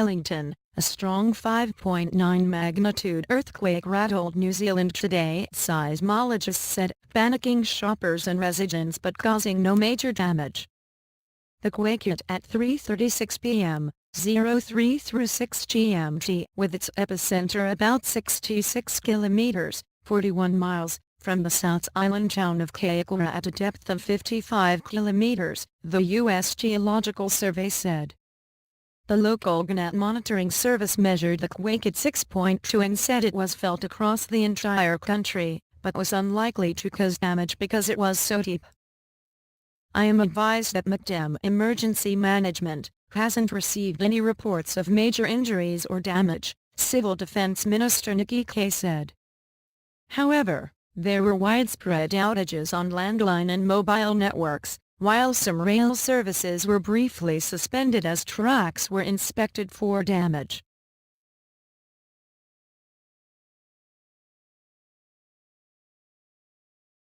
Wellington, a strong 5.9 magnitude earthquake rattled New Zealand today, seismologists said, panicking shoppers and residents but causing no major damage. The quake hit at 3:36 p.m. 03 through 6 GMT, with its epicenter about 66 kilometers, 41 miles, from the South Island town of Kaikoura at a depth of 55 kilometers, the US Geological Survey said. The local GeoNet monitoring service measured the quake at 6.2 and said it was felt across the entire country, but was unlikely to cause damage because it was so deep. I am advised that McDem Emergency Management hasn't received any reports of major injuries or damage, Civil Defense Minister Nikki Kaye said. However, there were widespread outages on landline and mobile networks, while some rail services were briefly suspended as tracks were inspected for damage.